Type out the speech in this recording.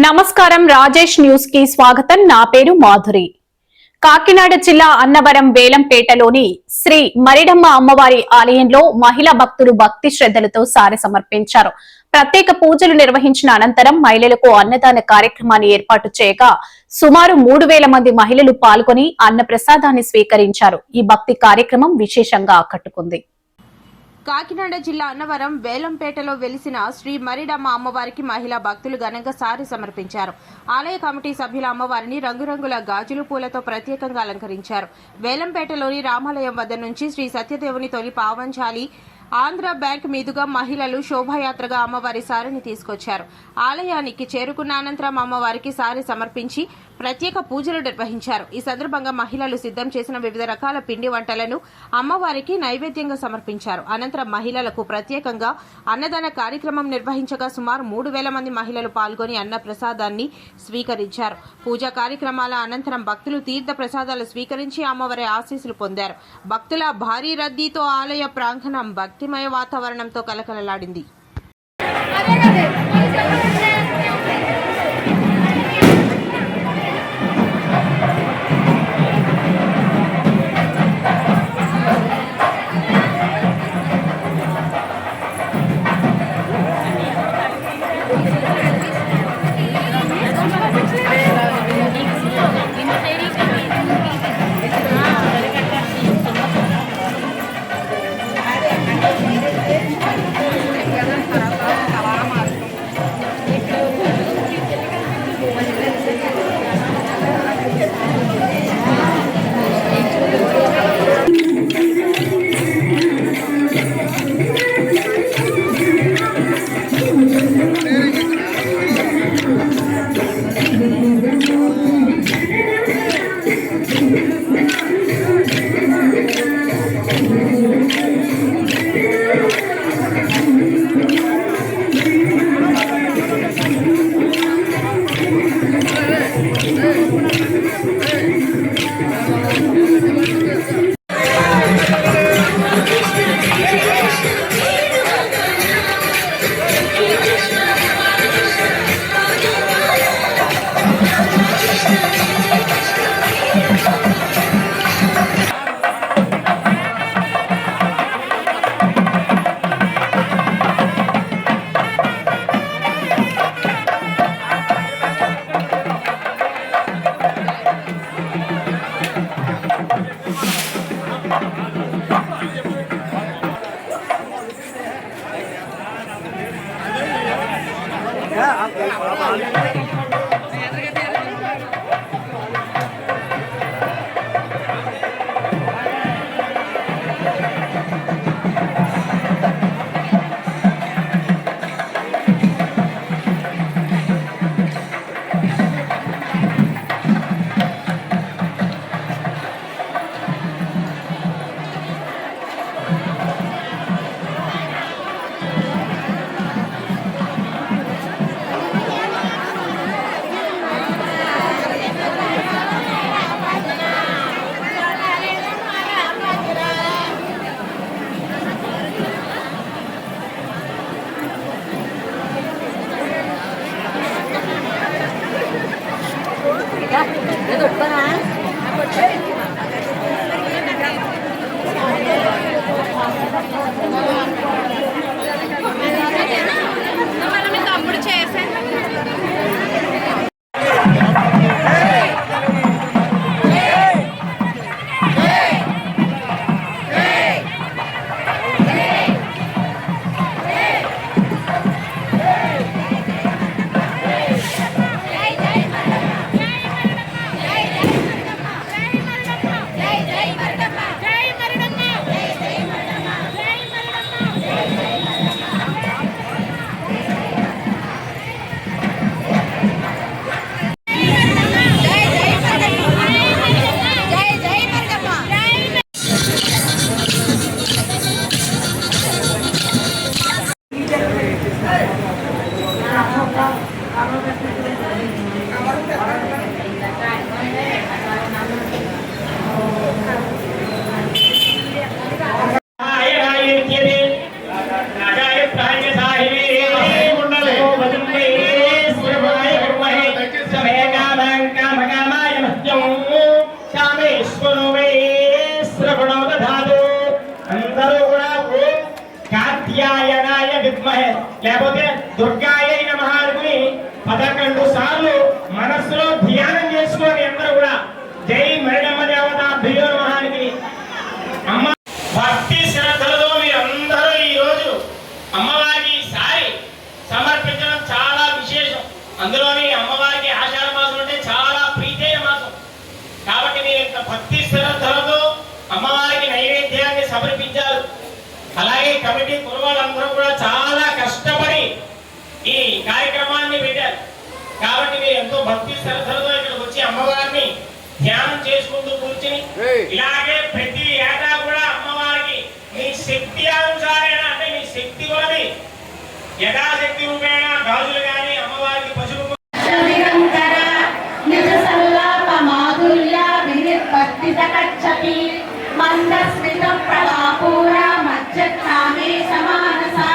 నమస్కారం రాజేష్ న్యూస్ కి స్వాగతం. నా పేరు మాధురి. కాకినాడ జిల్లా అన్నవరం వేలంపేటలోని శ్రీ మరిడమ్మ అమ్మవారి ఆలయంలో మహిళా భక్తులు భక్తి శ్రద్ధలతో సారె సమర్పించారు. ప్రత్యేక పూజలు నిర్వహించిన అనంతరం మహిళలకు అన్నదాన కార్యక్రమాన్ని ఏర్పాటు చేయగా సుమారు 3000 మంది మహిళలు పాల్గొని అన్న ప్రసాదాన్ని స్వీకరించారు. ఈ భక్తి కార్యక్రమం విశేషంగా ఆకట్టుకుంది. కాకినాడ జిల్లా అన్నవరం వేలంపేటలో వెలిసిన శ్రీ మరిడమ్మ అమ్మవారికి మహిళా భక్తులు ఘనంగా సారి సమర్పించారు. ఆలయ కమిటీ సభ్యుల అమ్మవారిని రంగురంగుల గాజులు పూలతో ప్రత్యేకంగా అలంకరించారు. వేలంపేటలోని రామాలయం వద్ద నుంచి శ్రీ సత్యదేవుని తొలి పావంచాలి ఆంధ్ర బ్యాంక్ మీదుగా మహిళలు శోభాయాత్రగా అమ్మవారి సారిని తీసుకొచ్చారు. ఆలయానికి చేరుకున్న అనంతరం అమ్మవారికి సారి సమర్పించి ప్రత్యేక పూజలు నిర్వహించారు. ఈ సందర్భంగా మహిళలు సిద్ధం చేసిన వివిధ రకాల పిండి వంటలను అమ్మవారికి నైవేద్యంగా సమర్పించారు. అనంతరం మహిళలకు ప్రత్యేకంగా అన్నదాన కార్యక్రమం నిర్వహించగా సుమారు 3000 మంది మహిళలు పాల్గొని అన్న ప్రసాదాన్ని స్వీకరించారు. పూజా కార్యక్రమాల అనంతరం భక్తులు తీర్థ ప్రసాదాలు స్వీకరించి అమ్మవారి ఆశీస్సులు పొందారు. భక్తుల భారీ రద్దీతో ఆలయ ప్రాంగణం భక్తిమయ వాతావరణంతో కలకలలాడింది. 11 సార్లు మనస్సులో ధ్యానం చేసుకొని అందరూ కూడా జై మరిడమ్మ దేవత అభ్యో నమః అమ్మ భక్తి శ్రద్ధలతో మీరందరూ ఈ రోజు అమ్మవారికి సారి సమర్పించడం చాలా విశేషం. అందులోని అమ్మవారికి ఆషాఢ మాసం అంటే చాలా ప్రీతైన మాసం కాబట్టి మీరు ఇంత భక్తి శ్రద్ధలతో అమ్మవారికి నైవేద్యాన్ని సమర్పించారు. అలాగే కమిటీ కుర్రవాళ్ళందరూ కూడా చాలా కష్టపడి ఈ కార్యక్రమాన్ని పెట్టారు కాబట్టి మీరు ఎంతో భక్తి శ్రద్ధలతో ఇక్కడికి వచ్చి అమ్మవారిని ధ్యానం చేసుకుంటూ కూర్చుని ఇలాగే ప్రతి ఏటా కూడా అమ్మవారికి మీ శక్తి అనుసారేనా అంటే మీ శక్తి కొలది యథాశక్తి రూపేణ గాజులు కానీ అమ్మవారికి పసుపు మందస్మిత ప్రలాపూర మధ్యత్నామే సమానసా